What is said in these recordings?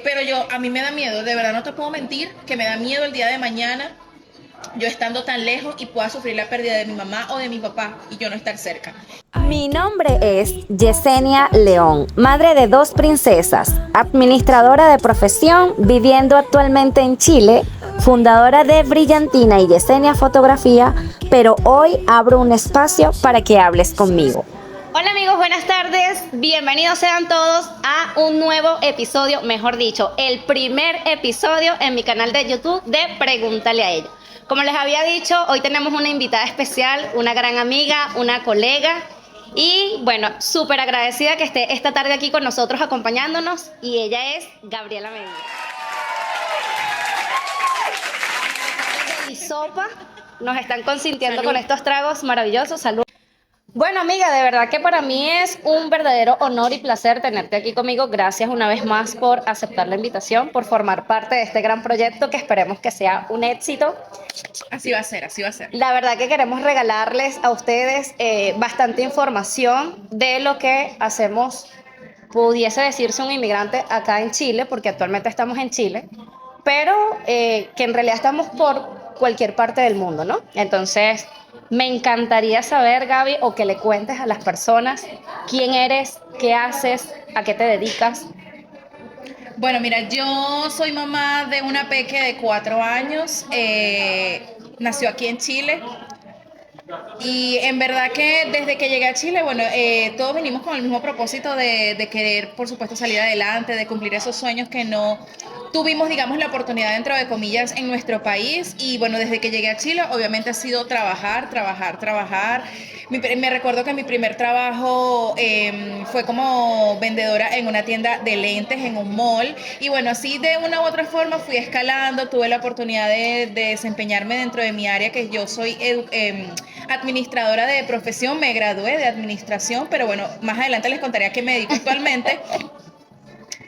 Pero a mí me da miedo, de verdad no te puedo mentir, que me da miedo el día de mañana, yo estando tan lejos y pueda sufrir la pérdida de mi mamá o de mi papá y yo no estar cerca. Mi nombre es Yesenia León, madre de dos princesas, administradora de profesión, viviendo actualmente en Chile, fundadora de Brillantina y Yesenia Fotografía, pero hoy abro un espacio para que hables conmigo. Hola amigos, buenas tardes. Bienvenidos sean todos a un nuevo episodio, mejor dicho, el primer episodio en mi canal de YouTube de Pregúntale a ella. Como les había dicho, hoy tenemos una invitada especial, una gran amiga, una colega y bueno, súper agradecida que esté esta tarde aquí con nosotros acompañándonos y ella es Gabriela Medina. Y sopa, nos están consintiendo Salud. con estos tragos maravillosos. Salud. Bueno, amiga, de verdad que para mí es un verdadero honor y placer tenerte aquí conmigo. Gracias una vez más por aceptar la invitación, por formar parte de este gran proyecto que esperemos que sea un éxito. Así va a ser, así va a ser. La verdad que queremos regalarles a ustedes bastante información de lo que hacemos, pudiese decirse un inmigrante acá en Chile, porque actualmente estamos en Chile, pero que en realidad estamos por cualquier parte del mundo, ¿no? Entonces, me encantaría saber, Gaby, o que le cuentes a las personas quién eres, qué haces, a qué te dedicas. Bueno, mira, yo soy mamá de una peque de 4 años, nació aquí en Chile. Y en verdad que desde que llegué a Chile, bueno, todos venimos con el mismo propósito de querer, por supuesto, salir adelante, de cumplir esos sueños que no tuvimos, digamos, la oportunidad, dentro de comillas, en nuestro país. Y bueno, desde que llegué a Chile, obviamente ha sido trabajar, trabajar, trabajar. Me recuerdo que mi primer trabajo fue como vendedora en una tienda de lentes en un mall. Y bueno, así de una u otra forma fui escalando, tuve la oportunidad de desempeñarme dentro de mi área, que yo soy administradora de profesión, me gradué de administración, pero bueno, más adelante les contaré a qué me dedico actualmente.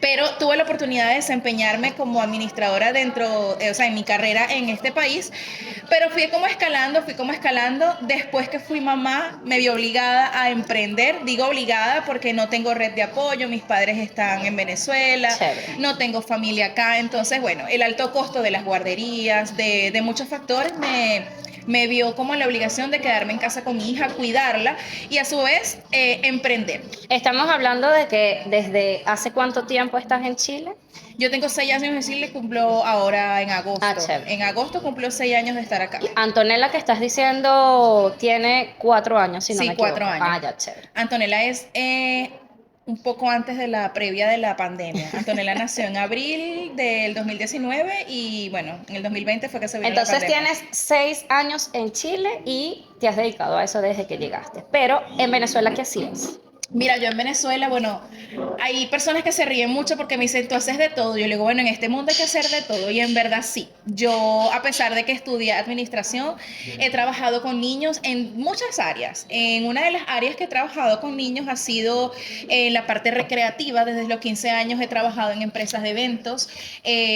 Pero tuve la oportunidad de desempeñarme como administradora dentro, o sea, en mi carrera en este país, pero fui como escalando. Después que fui mamá, me vi obligada a emprender. Digo obligada porque no tengo red de apoyo, mis padres están en Venezuela, Chévere. no tengo familia acá. Entonces, bueno, el alto costo de las guarderías, de muchos factores, me vio como en la obligación de quedarme en casa con mi hija, cuidarla y a su vez emprender. Estamos hablando de que desde hace cuánto tiempo estás en Chile. Yo tengo 6 años de decirle, cumplo ahora en Ah, agosto. chévere. En agosto cumplo 6 años de estar acá. Antonella, que estás diciendo, tiene 4 años, si no Sí, me 4 años. equivoco. Ya, chévere. Antonella es un poco antes de la previa de la pandemia. Antonella nació en abril del 2019 y bueno, en el 2020 fue que se vino la Entonces pandemia. tienes 6 años en Chile y te has dedicado a eso desde que llegaste. Pero en Venezuela, ¿qué hacías? Mira, yo en Venezuela, bueno, hay personas que se ríen mucho porque me dicen, tú haces de todo. Yo le digo, bueno, en este mundo hay que hacer de todo. Y en verdad sí. Yo, a pesar de que estudié administración, he trabajado con niños en muchas áreas. En una de las áreas que he trabajado con niños ha sido en la parte recreativa. Desde los 15 años he trabajado en empresas de eventos.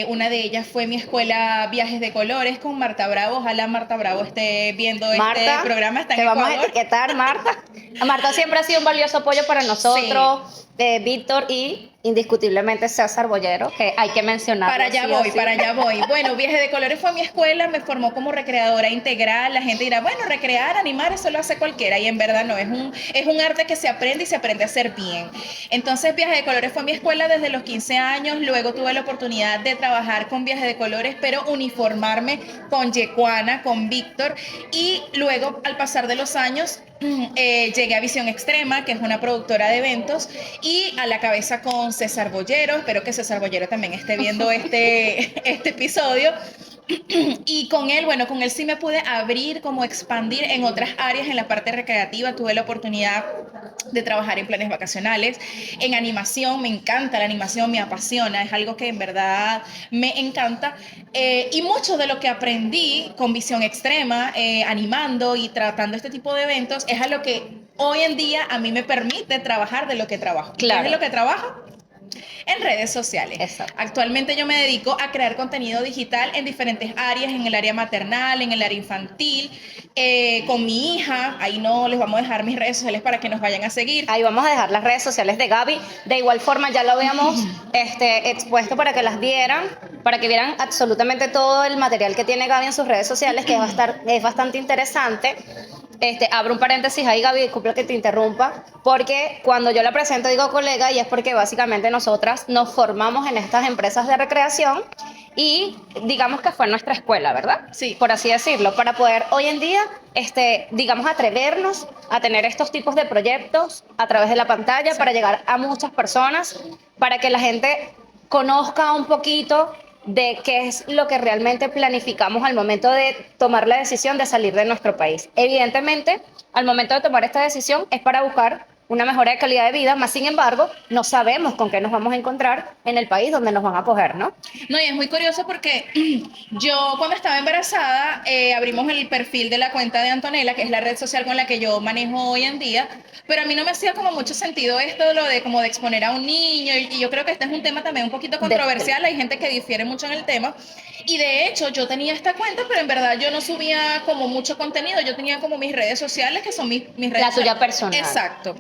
Una de ellas fue mi escuela Viajes de Colores con Marta Bravo. Ojalá Marta Bravo esté viendo este Marta, programa. Está en te vamos a Ecuador. etiquetar, Marta. Marta siempre ha sido un valioso apoyo para nosotros, Víctor y indiscutiblemente César Bollero, que hay que mencionarlo. Para allá sí o voy, sí. para allá voy. Bueno, Viaje de Colores fue mi escuela, me formó como recreadora integral. La gente dirá, bueno, recrear, animar, eso lo hace cualquiera. Y en verdad no, es un arte que se aprende y se aprende a hacer bien. Entonces, Viaje de Colores fue mi escuela desde los 15 años. Luego tuve la oportunidad de trabajar con Viaje de Colores, pero uniformarme con Yecuana, con Víctor. Y luego, al pasar de los años, llegué a Visión Extrema, que es una productora de eventos, y a la cabeza con César Bollero. Espero que César Bollero también esté viendo este episodio. Y con él, bueno, con él sí me pude abrir, como expandir en otras áreas, en la parte recreativa. Tuve la oportunidad de trabajar en planes vacacionales, en animación. Me encanta la animación, me apasiona, es algo que en verdad me encanta. Y mucho de lo que aprendí con Visión Extrema, animando y tratando este tipo de eventos, es a lo que hoy en día a mí me permite trabajar de lo que trabajo. ¿Qué es de Claro. lo que trabajo? En redes sociales. Exacto. Actualmente yo me dedico a crear contenido digital en diferentes áreas, en el área maternal, en el área infantil, con mi hija. Ahí no les vamos a dejar mis redes sociales para que nos vayan a seguir. Ahí vamos a dejar las redes sociales de Gaby. De igual forma ya lo habíamos expuesto para que las vieran, para que vieran absolutamente todo el material que tiene Gaby en sus redes sociales, que es bastante interesante. Abro un paréntesis ahí, Gaby, disculpa que te interrumpa, porque cuando yo la presento digo colega, y es porque básicamente nosotras nos formamos en estas empresas de recreación y digamos que fue nuestra escuela, ¿verdad? Sí. Por así decirlo, para poder hoy en día, digamos, atrevernos a tener estos tipos de proyectos a través de la pantalla, para llegar a muchas personas, para que la gente conozca un poquito de qué es lo que realmente planificamos al momento de tomar la decisión de salir de nuestro país. Evidentemente, al momento de tomar esta decisión es para buscar una mejora de calidad de vida, más sin embargo, no sabemos con qué nos vamos a encontrar en el país donde nos van a acoger, ¿no? No, y es muy curioso porque yo cuando estaba embarazada abrimos el perfil de la cuenta de Antonella, que es la red social con la que yo manejo hoy en día, pero a mí no me hacía como mucho sentido esto de lo de como de exponer a un niño, y yo creo que este es un tema también un poquito controversial, hay gente que difiere mucho en el tema, y de hecho yo tenía esta cuenta, pero en verdad yo no subía como mucho contenido, yo tenía como mis redes sociales, que son mis redes La tuya sociales. personal. Exacto.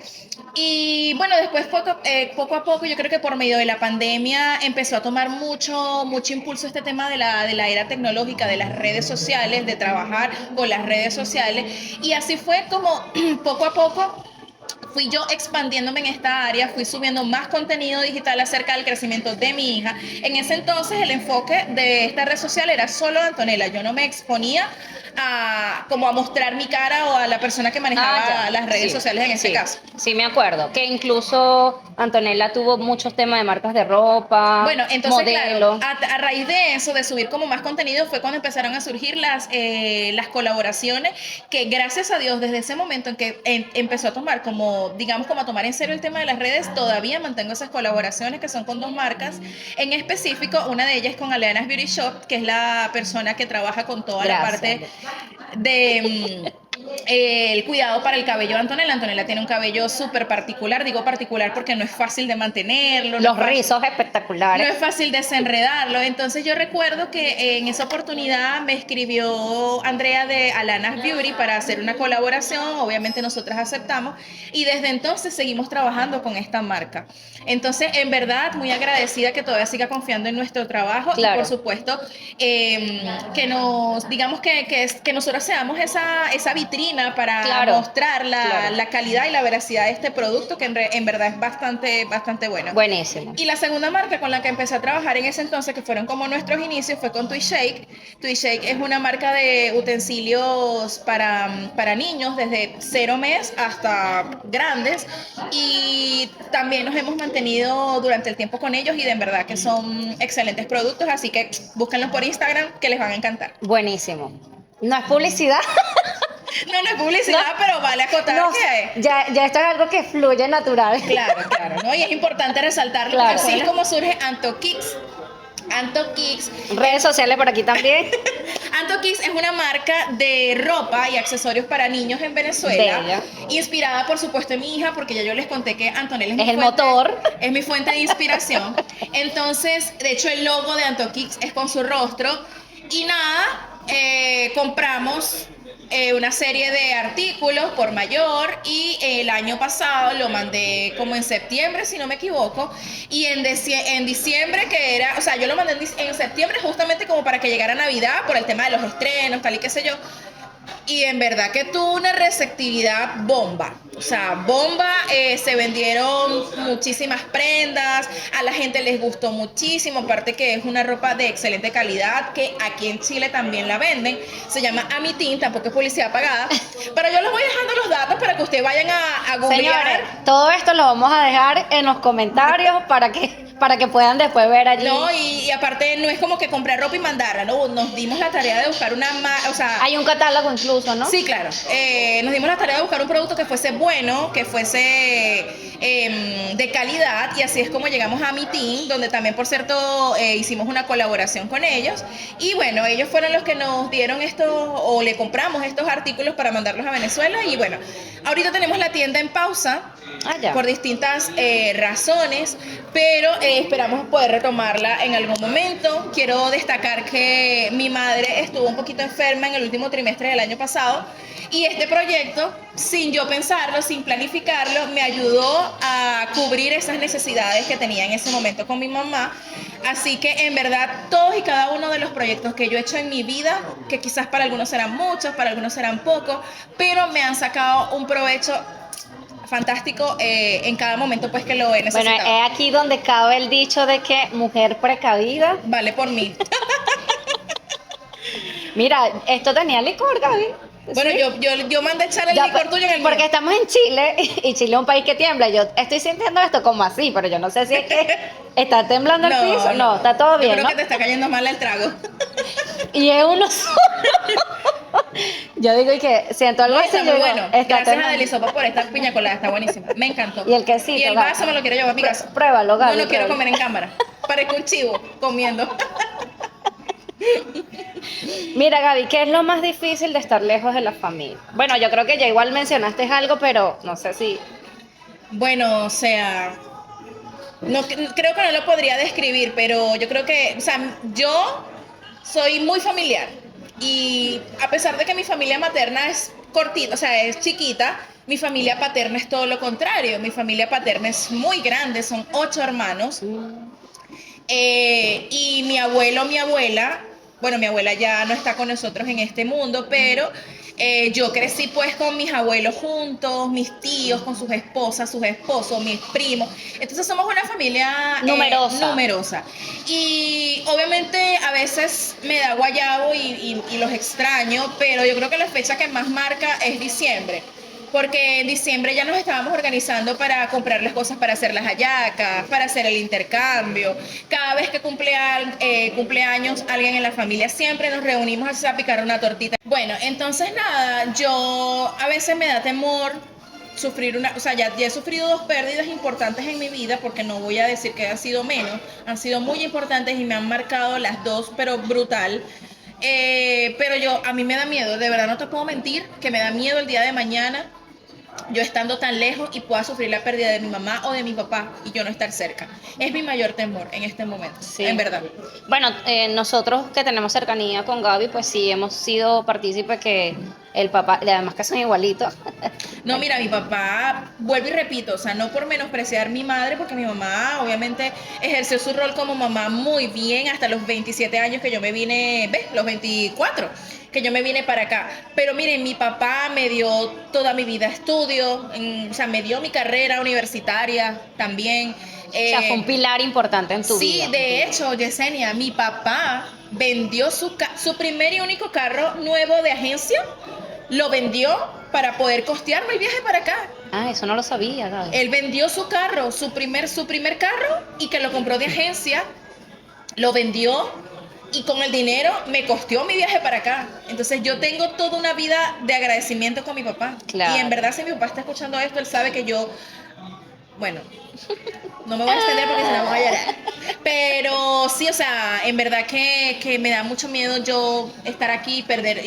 Y bueno, después poco a poco, yo creo que por medio de la pandemia empezó a tomar mucho impulso este tema de la era tecnológica, de las redes sociales, de trabajar con las redes sociales. Y así fue como poco a poco fui yo expandiéndome en esta área, fui subiendo más contenido digital acerca del crecimiento de mi hija. En ese entonces el enfoque de esta red social era solo de Antonella, yo no me exponía como a mostrar mi cara o a la persona que manejaba las redes sociales en ese caso. Sí, me acuerdo, que incluso Antonella tuvo muchos temas de marcas de ropa, bueno, entonces modelo. claro, a raíz de eso, de subir como más contenido, fue cuando empezaron a surgir las colaboraciones, que gracias a Dios desde ese momento en que empezó a tomar como, digamos, como a tomar en serio el tema de las redes, todavía mantengo esas colaboraciones que son con dos marcas, en específico una de ellas es con Aleanas Beauty Shop, que es la persona que trabaja con toda la parte de el cuidado para el cabello de Antonella. Antonella tiene un cabello súper particular, digo particular porque no es fácil de mantenerlo. Los rizos espectaculares. No es fácil desenredarlo. Entonces yo recuerdo que en esa oportunidad me escribió Andrea de Alanas Beauty para hacer una colaboración, obviamente nosotras aceptamos, y desde entonces seguimos trabajando con esta marca. Entonces, en verdad, muy agradecida que todavía siga confiando en nuestro trabajo, claro. Y por supuesto que nos, digamos que nosotros seamos esa vitrina para mostrar la calidad y la veracidad de este producto, que en verdad es bastante bueno. Buenísimo. Y la segunda marca con la que empecé a trabajar en ese entonces, que fueron como nuestros inicios, fue con Twishake. Twishake es una marca de utensilios para niños desde 0 mes hasta grandes, y también nos hemos mantenido durante el tiempo con ellos, y de verdad que son excelentes productos, así que búsquenlos por Instagram, que les van a encantar. Buenísimo. No es publicidad. No es publicidad, pero vale acotar que ya esto es algo que fluye natural. Claro, ¿no? Y es importante resaltarlo, claro, así es como surge AntoKicks. AntoKicks. Redes sociales por aquí también. AntoKicks es una marca de ropa y accesorios para niños en Venezuela. Bella. Inspirada, por supuesto, en mi hija, porque ya yo les conté que Antonella es el motor. Es mi fuente de inspiración. Entonces, de hecho, el logo de AntoKicks es con su rostro. Y nada, compramos una serie de artículos por mayor, y el año pasado lo mandé como en septiembre, si no me equivoco, y en diciembre, que era, o sea, yo lo mandé en septiembre justamente como para que llegara Navidad por el tema de los estrenos, tal y qué sé yo. Y en verdad que tuvo una receptividad bomba, o sea, bomba, se vendieron muchísimas prendas, a la gente les gustó muchísimo, aparte que es una ropa de excelente calidad, que aquí en Chile también la venden, se llama Amitin, tampoco es publicidad pagada, pero yo les voy dejando los datos para que ustedes vayan a googlear. Señores, todo esto lo vamos a dejar en los comentarios para que puedan después ver allí. No, y aparte no es como que comprar ropa y mandarla, ¿no? Nos dimos la tarea de buscar o sea... Hay un catálogo incluso, ¿no? Sí, claro. Nos dimos la tarea de buscar un producto que fuese bueno, que fuese de calidad, y así es como llegamos a Mitin, donde también, por cierto, hicimos una colaboración con ellos. Y bueno, ellos fueron los que nos dieron le compramos estos artículos para mandarlos a Venezuela. Y bueno, ahorita tenemos la tienda en pausa, Ya. por distintas razones, pero esperamos poder retomarla en algún momento. Quiero destacar que mi madre estuvo un poquito enferma en el último trimestre del año pasado y este proyecto, sin yo pensarlo, sin planificarlo, me ayudó a cubrir esas necesidades que tenía en ese momento con mi mamá. Así que en verdad todos y cada uno de los proyectos que yo he hecho en mi vida, que quizás para algunos serán muchos, para algunos serán pocos, pero me han sacado un provecho fantástico en cada momento pues que lo he Bueno, necesitado. es aquí donde cabe el dicho de que mujer precavida. Vale por mí. Mira, esto tenía licor, Gaby. Bueno, ¿Sí? yo mandé a echar el Ya, licor tuyo en el porque mío. estamos en Chile y Chile es un país que tiembla. Yo estoy sintiendo esto como así, pero yo no sé si es que está temblando el piso. No, está todo bien, Yo creo ¿no? que te está cayendo mal el trago. Y es uno solo. Yo digo y que siento algo No, así. está yo muy digo, bueno. está Gracias a temblando. Delisopa por esta piña colada, está buenísima. Me encantó. Y el quesito, Y el Gaby. vaso me lo quiero llevar a mi casa. Pruébalo, Gaby. No, no quiero pruébalo. comer en cámara. Parezco un chivo comiendo. Mira, Gaby, ¿qué es lo más difícil de estar lejos de la familia? Bueno, yo creo que ya igual mencionaste algo, pero no sé si... Bueno, o sea, no, creo que no lo podría describir, pero yo creo que, o sea, yo soy muy familiar y a pesar de que mi familia materna es cortita, o sea, es chiquita, mi familia paterna es todo lo contrario. Mi familia paterna es muy grande, son 8 hermanos. Y mi abuelo, mi abuela, bueno, mi abuela ya no está con nosotros en este mundo, pero yo crecí pues con mis abuelos juntos, mis tíos con sus esposas, sus esposos, mis primos. Entonces somos una familia numerosa. Y obviamente a veces me da guayabo y los extraño, pero yo creo que la fecha que más marca es diciembre. Porque en diciembre ya nos estábamos organizando para comprarles cosas para hacer las hallacas, para hacer el intercambio. Cada vez que cumpleaños alguien en la familia, siempre nos reunimos a picar una tortita. Bueno, entonces nada, yo a veces me da temor sufrir o sea, ya he sufrido 2 pérdidas importantes en mi vida, porque no voy a decir que han sido menos, han sido muy importantes y me han marcado las 2, pero brutal. Pero a mí me da miedo, de verdad no te puedo mentir, que me da miedo el día de mañana yo estando tan lejos y pueda sufrir la pérdida de mi mamá o de mi papá y yo no estar cerca. Es mi mayor temor en este momento, Sí. en verdad. Bueno, nosotros que tenemos cercanía con Gaby, pues sí hemos sido partícipes que el papá, y además que son igualitos. No, mira, mi papá, vuelvo y repito, o sea, no por menospreciar mi madre, porque mi mamá obviamente ejerció su rol como mamá muy bien hasta los 27 años que yo me vine, ¿ves? Los 24 que yo me vine para acá. Pero miren, mi papá me dio toda mi vida estudio, o sea, me dio mi carrera universitaria también. O sea, fue un pilar importante en tu vida. Sí, de hecho, Yesenia, mi papá vendió su primer y único carro nuevo de agencia, lo vendió para poder costearme el viaje para acá. Ah, eso no lo sabía, Gaby. Él vendió su carro, su primer carro, y que lo compró de agencia, lo vendió y con el dinero me costeó mi viaje para acá. Entonces yo tengo toda una vida de agradecimiento con mi papá. Claro. Y en verdad, si mi papá está escuchando esto, él sabe que yo, bueno, no me voy a extender porque se la voy a llorar. Pero sí, o sea, en verdad que me da mucho miedo yo estar aquí y perder,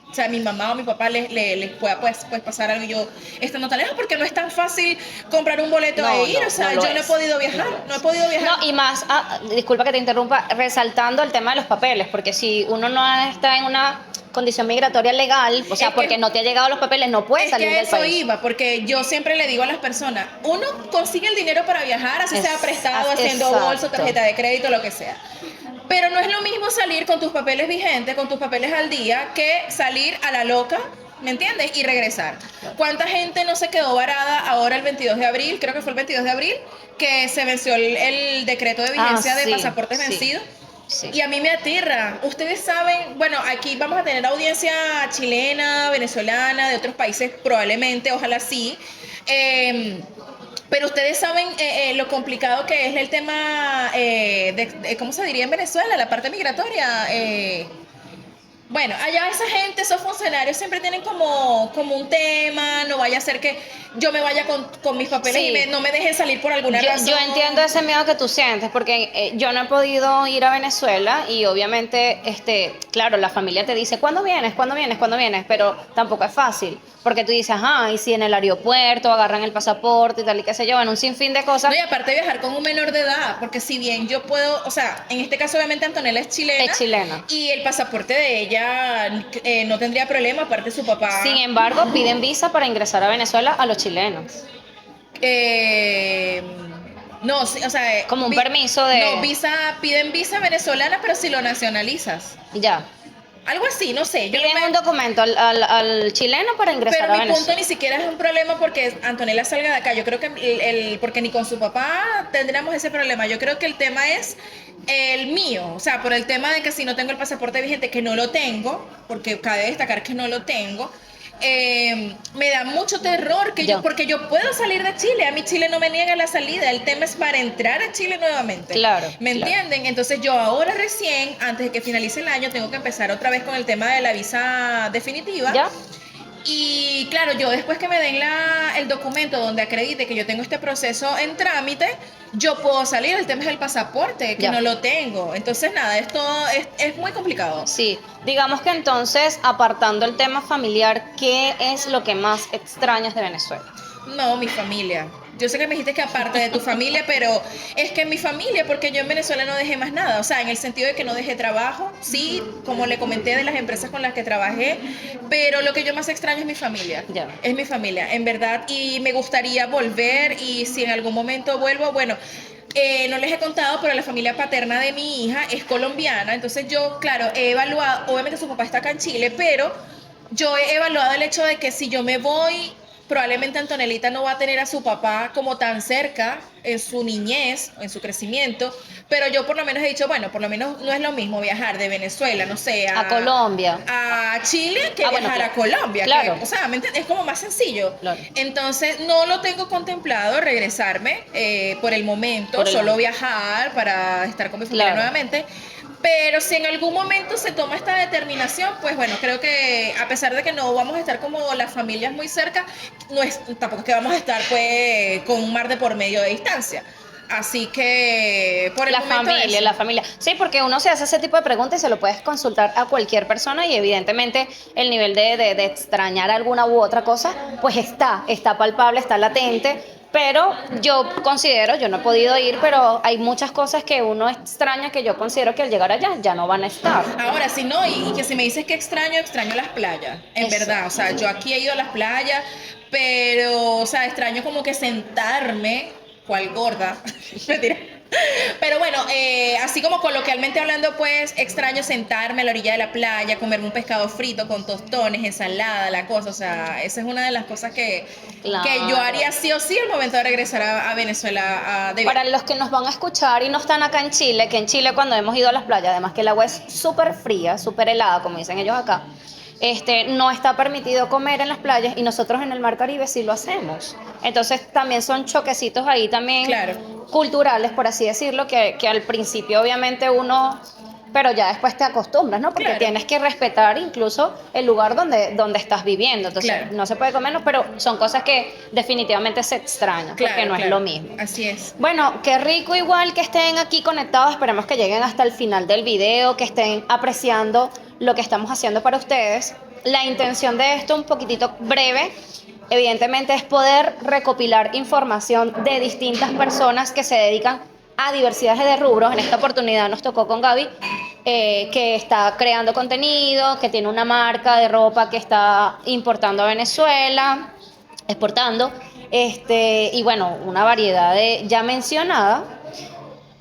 o sea, mi mamá o mi papá les pueda pues pasar algo y yo estando tan lejos, porque no es tan fácil comprar un boleto No, e ir. no, o sea, no lo yo no he es. podido viajar, no he podido viajar. No, y más, disculpa que te interrumpa, resaltando el tema de los papeles, porque si uno no está en una condición migratoria legal, o sea, Es que- porque no te ha llegado los papeles, no puedes Es salir que del eso país. iba, porque yo siempre le digo a las personas, uno consigue el dinero para viajar, así sea prestado, haciendo Exacto. bolso, tarjeta de crédito, lo que sea. Pero no es lo mismo salir con tus papeles vigentes, con tus papeles al día, que salir a la loca, ¿me entiendes? Y regresar. ¿Cuánta gente no se quedó varada ahora el 22 de abril? Creo que fue el 22 de abril, que se venció el decreto de vigencia de sí, pasaportes sí. vencidos. Sí. Y a mí me aterra. Ustedes saben, bueno, aquí vamos a tener audiencia chilena, venezolana, de otros países probablemente, ojalá sí. Pero ustedes saben lo complicado que es el tema ¿cómo se diría en Venezuela? La parte migratoria. Bueno, allá esa gente, esos funcionarios siempre tienen como un tema, no vaya a ser que yo me vaya con mis papeles Sí. y no me dejen salir por alguna razón. Yo entiendo ese miedo que tú sientes, porque yo no he podido ir a Venezuela y obviamente, claro, la familia te dice, ¿cuándo vienes? ¿Cuándo vienes? ¿Cuándo vienes? Pero tampoco es fácil, porque tú dices, y si en el aeropuerto agarran el pasaporte y tal y qué sé yo, en un sinfín de cosas. No, y aparte viajar con un menor de edad, porque si bien yo puedo, o sea, en este caso obviamente Antonella es chilena. Es chilena. Y el pasaporte de ella no tendría problema, aparte su papá. Sin embargo, piden visa para ingresar a Venezuela a los chilenos. Eh, no, sí, o sea, Como un permiso de... No, piden visa venezolana, pero si lo nacionalizas. Ya. Algo así, no sé. Yo Piden no me- un documento al chileno para ingresar Pero a mi punto Venezuela. ni siquiera es un problema porque Antonella salga de acá. Yo creo que porque ni con su papá tendríamos ese problema. Yo creo que el tema es el mío. O sea, por el tema de que si no tengo el pasaporte vigente, que no lo tengo, porque cabe destacar que no lo tengo. Me da mucho terror porque yo puedo salir de Chile, a mí Chile no me niega la salida, el tema es para entrar a Chile nuevamente. Claro, ¿Me claro. entienden? Entonces yo ahora recién, antes de que finalice el año, tengo que empezar otra vez con el tema de la visa definitiva. ¿Ya? Y claro, yo después que me den el documento donde acredite que yo tengo este proceso en trámite, yo puedo salir. El tema es el pasaporte, que Ya. no lo tengo. Entonces, nada, esto es muy complicado. Sí, digamos que entonces, apartando el tema familiar, ¿qué es lo que más extrañas de Venezuela? No, mi familia. Yo sé que me dijiste que aparte de tu familia, pero es que mi familia, porque yo en Venezuela no dejé más nada. O sea, en el sentido de que no dejé trabajo, sí, como le comenté de las empresas con las que trabajé, pero lo que yo más extraño es mi familia. Ya. Es mi familia, en verdad. Y me gustaría volver y si en algún momento vuelvo, bueno. No les he contado, pero la familia paterna de mi hija es colombiana. Entonces yo, claro, he evaluado, obviamente su papá está acá en Chile, pero yo he evaluado el hecho de que si yo me voy, probablemente Antonelita no va a tener a su papá como tan cerca en su niñez, en su crecimiento, pero yo por lo menos he dicho, bueno, por lo menos no es lo mismo viajar de Venezuela, no sé, A Colombia. a Chile que Bueno, viajar claro. a Colombia. Claro. O sea, ¿me entiendes? Es como más sencillo. Claro. Entonces, no lo tengo contemplado regresarme por el momento, Por el solo momento. viajar para estar con mi familia Claro. nuevamente. Pero si en algún momento se toma esta determinación, pues bueno, creo que a pesar de que no vamos a estar como las familias muy cerca, tampoco es que vamos a estar pues con un mar de por medio de distancia. Así que por el La momento familia, eso. la familia. Sí, porque uno se hace ese tipo de preguntas y se lo puedes consultar a cualquier persona y evidentemente el nivel de extrañar alguna u otra cosa, pues está palpable, está latente. Pero yo considero, yo no he podido ir, pero hay muchas cosas que uno extraña que yo considero que al llegar allá ya no van a estar. Ahora, si no, y que si me dices que extraño las playas, en Eso. verdad. O sea, yo aquí he ido a las playas, pero, o sea, extraño como que sentarme, cual gorda, mentira. Pero bueno, así como coloquialmente hablando, pues extraño sentarme a la orilla de la playa, comerme un pescado frito con tostones, ensalada, la cosa. O sea, esa es una de las cosas que yo haría sí o sí al momento de regresar a Venezuela de Para los que nos van a escuchar y no están acá en Chile, que en Chile cuando hemos ido a las playas, además que el agua es súper fría, súper helada, como dicen ellos acá, no está permitido comer en las playas y nosotros en el Mar Caribe sí lo hacemos. Entonces también son choquecitos ahí también Claro. culturales, por así decirlo, que al principio obviamente uno... Pero ya después te acostumbras, ¿no? Porque Claro. tienes que respetar incluso el lugar donde estás viviendo. Entonces, Claro. no se puede comernos, pero son cosas que definitivamente se extrañan, porque Claro, no es claro. lo mismo. Así es. Bueno, qué rico igual que estén aquí conectados, esperemos que lleguen hasta el final del video, que estén apreciando lo que estamos haciendo para ustedes. La intención de esto, un poquitito breve, evidentemente es poder recopilar información de distintas personas que se dedican a diversidad de rubros. En esta oportunidad nos tocó con Gaby, que está creando contenido, que tiene una marca de ropa que está importando a Venezuela, exportando, y bueno, una variedad de ya mencionada,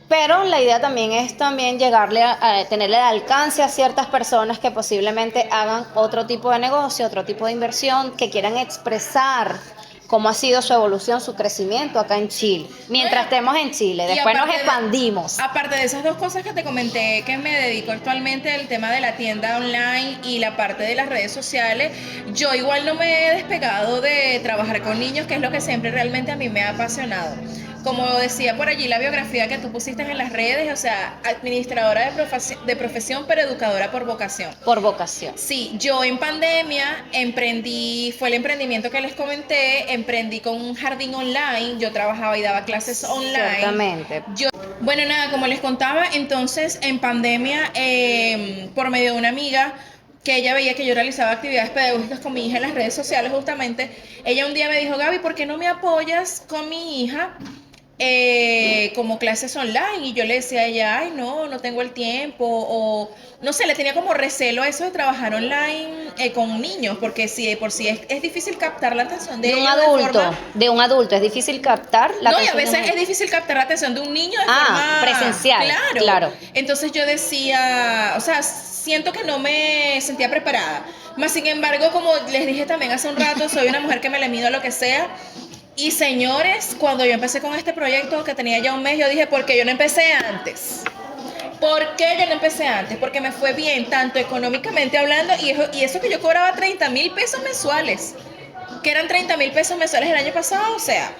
pero la idea también es llegarle a tenerle el alcance a ciertas personas que posiblemente hagan otro tipo de negocio, otro tipo de inversión, que quieran expresar cómo ha sido su evolución, su crecimiento acá en Chile, mientras estemos en Chile, Y después nos aparte expandimos. Aparte de esas dos cosas que te comenté, que me dedico actualmente, el tema de la tienda online y la parte de las redes sociales, yo igual no me he despegado de trabajar con niños, que es lo que siempre realmente a mí me ha apasionado. como decía por allí la biografía que tú pusiste en las redes, o sea, administradora de profesión, pero educadora por vocación. Por vocación. Sí, yo en pandemia emprendí, fue el emprendimiento que les comenté, emprendí con un jardín online, yo trabajaba y daba clases online. Ciertamente. Bueno, nada, como les contaba, entonces en pandemia, por medio de una amiga, que ella veía que yo realizaba actividades pedagógicas con mi hija en las redes sociales justamente, ella un día me dijo, Gaby, ¿por qué no me apoyas con mi hija como clases online? Y yo le decía a ella, ay, no tengo el tiempo, o no sé, le tenía como recelo a eso de trabajar online con niños, porque si de por sí es difícil captar la atención de De un ellos adulto, de un adulto, es difícil captar la no, y a atención de veces un es niño. difícil captar la atención de un niño de forma presencial, claro. Entonces yo decía, o sea, siento que no me sentía preparada. Más sin embargo, como les dije también hace un rato, soy una mujer que me le mido a lo que sea. Y señores, cuando yo empecé con este proyecto, que tenía ya un mes, yo dije, ¿por qué yo no empecé antes? ¿Por qué yo no empecé antes? Porque me fue bien, tanto económicamente hablando, y eso que yo cobraba 30,000 pesos mensuales, que eran 30,000 pesos mensuales el año pasado, o sea,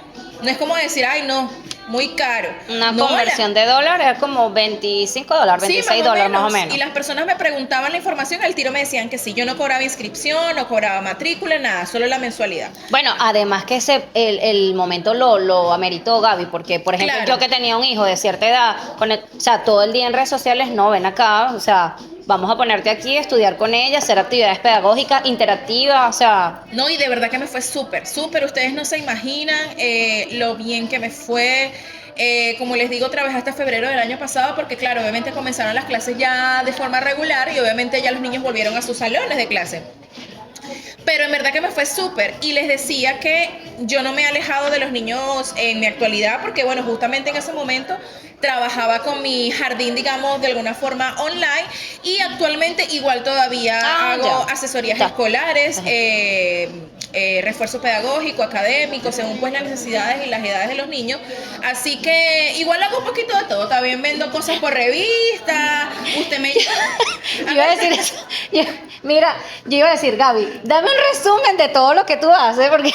no es como decir, ay, no, muy caro. Una No, conversión de dólares es como $25, sí, $26 más o menos. Y las personas me preguntaban la información, al tiro me decían que sí, yo no cobraba inscripción, no cobraba matrícula, nada, solo la mensualidad. Bueno, además que el momento lo ameritó Gaby, porque por ejemplo Claro. yo que tenía un hijo de cierta edad, o sea, todo el día en redes sociales, no, ven acá, o sea, vamos a ponerte aquí, estudiar con ella, hacer actividades pedagógicas, interactivas, o sea... No, y de verdad que me fue súper, súper. Ustedes no se imaginan lo bien que me fue. Como les digo, trabajé hasta febrero del año pasado porque, claro, obviamente comenzaron las clases ya de forma regular y obviamente ya los niños volvieron a sus salones de clase. Pero en verdad que me fue súper. Y les decía que yo no me he alejado de los niños en mi actualidad porque, bueno, justamente en ese momento trabajaba con mi jardín, digamos, de alguna forma online y actualmente igual todavía hago asesorías escolares, refuerzo pedagógico, académico, según pues las necesidades y las edades de los niños. Así que igual hago un poquito de todo. También vendo cosas por revista. Usted me... Iba a decir eso. Mira, yo iba a decir, Gaby, dame un resumen de todo lo que tú haces, porque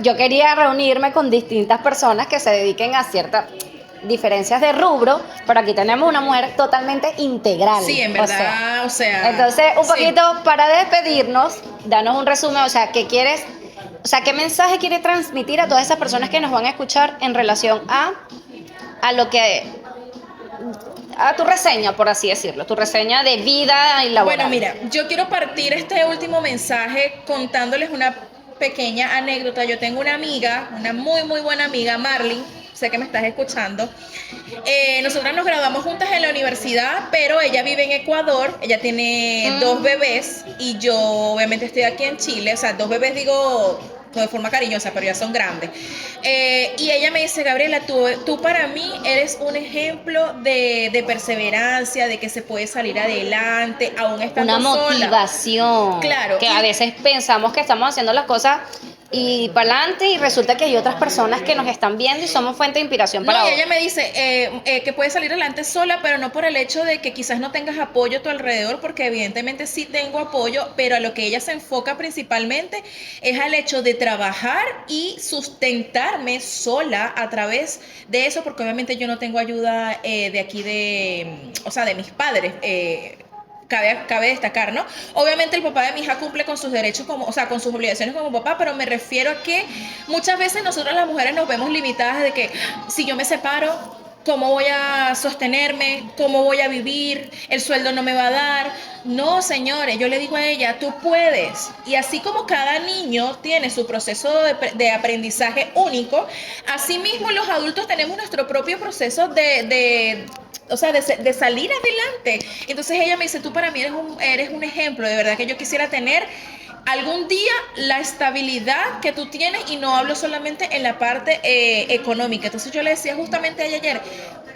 yo quería reunirme con distintas personas que se dediquen a ciertas diferencias de rubro, pero aquí tenemos una mujer totalmente integral. Sí, en verdad, o sea entonces, un sí. poquito para despedirnos, danos un resumen, o sea, ¿qué quieres? O sea, ¿qué mensaje quieres transmitir a todas esas personas que nos van a escuchar en relación a lo que... a tu reseña, por así decirlo, tu reseña de vida y laboral? Bueno, mira, yo quiero partir este último mensaje contándoles una pequeña anécdota. Yo tengo una amiga, una muy, muy buena amiga, Marlin, sé que me estás escuchando. Nosotras nos graduamos juntas en la universidad, pero ella vive en Ecuador, ella tiene 2 bebés y yo obviamente estoy aquí en Chile, o sea, 2 bebés digo de forma cariñosa, pero ya son grandes. Y ella me dice, Gabriela, tú para mí eres un ejemplo de perseverancia, de que se puede salir adelante, aún estando una motivación. Sola. Claro. Que a veces pensamos que estamos haciendo las cosas y para adelante y resulta que hay otras personas que nos están viendo y somos fuente de inspiración para No, y otros. ella me dice que puedes salir adelante sola, pero no por el hecho de que quizás no tengas apoyo a tu alrededor, porque evidentemente sí tengo apoyo, pero a lo que ella se enfoca principalmente es al hecho de trabajar y sustentarme sola a través de eso, porque obviamente yo no tengo ayuda de aquí o sea, de mis padres. Cabe destacar, ¿no? Obviamente el papá de mi hija cumple con sus derechos como, o sea, con sus obligaciones como papá, pero me refiero a que muchas veces nosotros las mujeres nos vemos limitadas de que si yo me separo, ¿cómo voy a sostenerme? ¿Cómo voy a vivir? El sueldo no me va a dar. No, señores, yo le digo a ella, tú puedes. Y así como cada niño tiene su proceso de aprendizaje único, así mismo los adultos tenemos nuestro propio proceso o sea, de salir adelante. Entonces ella me dice, tú para mí eres un ejemplo, de verdad que yo quisiera tener algún día la estabilidad que tú tienes, y no hablo solamente en la parte económica. Entonces yo le decía justamente a ella ayer,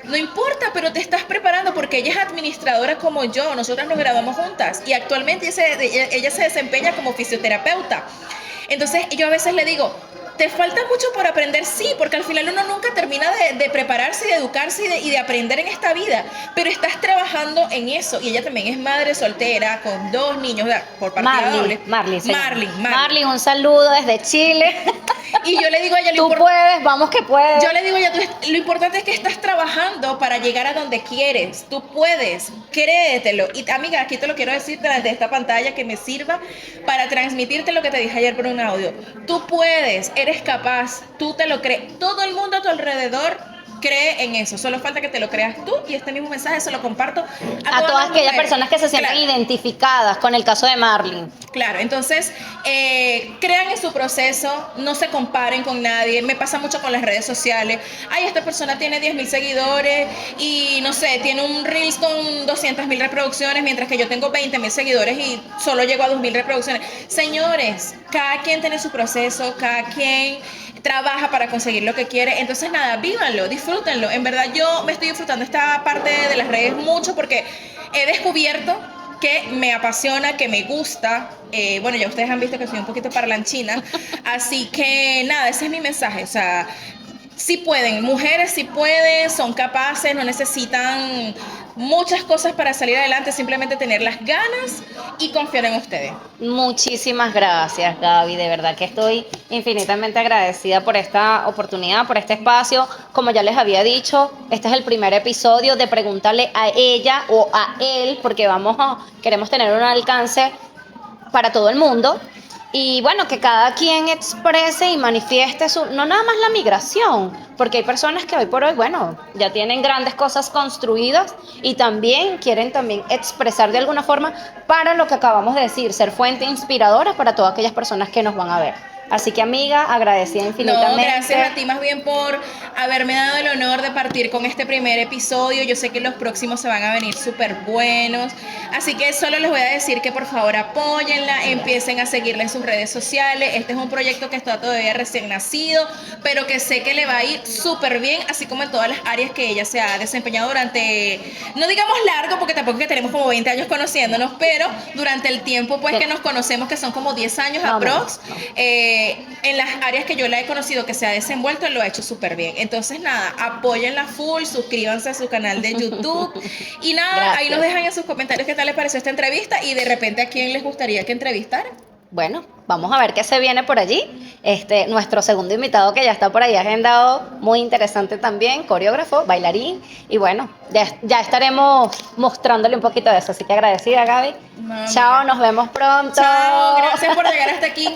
no importa, pero te estás preparando, porque ella es administradora como yo, nosotras nos graduamos juntas y actualmente ella se desempeña como fisioterapeuta. Entonces yo a veces le digo, ¿te falta mucho por aprender? Sí, porque al final uno nunca termina de prepararse y de educarse y de aprender en esta vida, pero estás trabajando en eso. Y ella también es madre soltera con 2 niños por partida doble. Marlin, un saludo desde Chile. Y yo le digo a ella, Tú puedes, vamos que puedes. yo le digo ya, lo importante es que estás trabajando para llegar a donde quieres. Tú puedes, créetelo. Y amiga, aquí te lo quiero decir delante de esta pantalla que me sirva para transmitirte lo que te dije ayer por un audio. Tú puedes, eres capaz, tú te lo crees. Todo el mundo a tu alrededor cree en eso. Solo falta que te lo creas tú y este mismo mensaje se lo comparto A todas aquellas personas que se sienten Claro. identificadas con el caso de Marlene. Claro, entonces crean en su proceso, no se comparen con nadie. Me pasa mucho con las redes sociales. Ay, esta persona tiene 10.000 seguidores y no sé, tiene un Reels con 200.000 reproducciones, mientras que yo tengo 20.000 seguidores y solo llego a 2.000 reproducciones. Señores, cada quien tiene su proceso, cada quien trabaja para conseguir lo que quiere. Entonces, nada, vívanlo, disfrútenlo. En verdad, yo me estoy disfrutando esta parte de las redes mucho porque he descubierto que me apasiona, que me gusta. Bueno, ya ustedes han visto que soy un poquito parlanchina, así que nada, ese es mi mensaje. O sea, sí pueden, mujeres sí pueden, son capaces, no necesitan muchas cosas para salir adelante, simplemente tener las ganas y confiar en ustedes. Muchísimas gracias, Gaby. De verdad que estoy infinitamente agradecida por esta oportunidad, por este espacio. Como ya les había dicho, este es el primer episodio de Pregúntale a ella o a él, porque queremos tener un alcance para todo el mundo. Y bueno, que cada quien exprese y manifieste no nada más la migración, porque hay personas que hoy por hoy, bueno, ya tienen grandes cosas construidas y también quieren expresar de alguna forma para lo que acabamos de decir, ser fuente inspiradora para todas aquellas personas que nos van a ver. Así que, amiga, agradecida infinitamente. No, gracias a ti más bien por haberme dado el honor de partir con este primer episodio. Yo sé que los próximos se van a venir súper buenos. Así que solo les voy a decir que por favor apóyenla, empiecen a seguirla en sus redes sociales. Este es un proyecto que está todavía recién nacido, pero que sé que le va a ir súper bien, así como en todas las áreas que ella se ha desempeñado durante, no digamos largo, porque tampoco es que tenemos como 20 años conociéndonos, pero durante el tiempo pues que nos conocemos, que son como 10 años aprox. En las áreas que yo la he conocido que se ha desenvuelto, lo ha hecho súper bien. Entonces, nada, apóyenla full, suscríbanse a su canal de YouTube y nada, Gracias. ahí nos dejan en sus comentarios qué tal les pareció esta entrevista y de repente a quién les gustaría que entrevistara. Bueno, vamos a ver qué se viene por allí. Nuestro segundo invitado que ya está por ahí agendado, muy interesante también, coreógrafo, bailarín. Y bueno, ya estaremos mostrándole un poquito de eso. Así que agradecida, Gaby. No, Chao, nos vemos pronto. Chao, gracias por llegar hasta aquí.